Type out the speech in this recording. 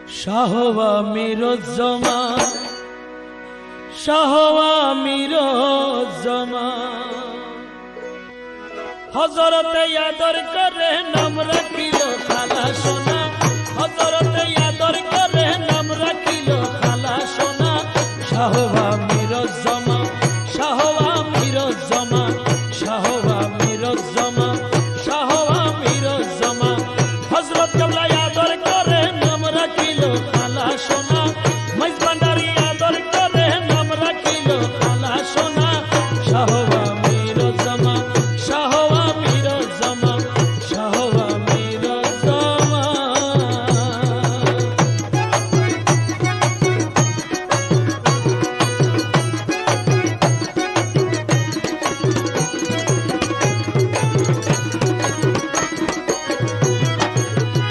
শাহওয়া মিরুজ্জমা শাহওয়া মিরুজ্জমা হযরতে আদর করে নাম রাখিল খালা সোনা হযরতে আদর করে নাম রাখিল খালা সোনা শাহওয়া মিরুজ্জমা শাহওয়া মিরুজ্জমা শাহওয়া মিরুজ্জমা শাহওয়া মিরুজ্জমা হযরত কাবলা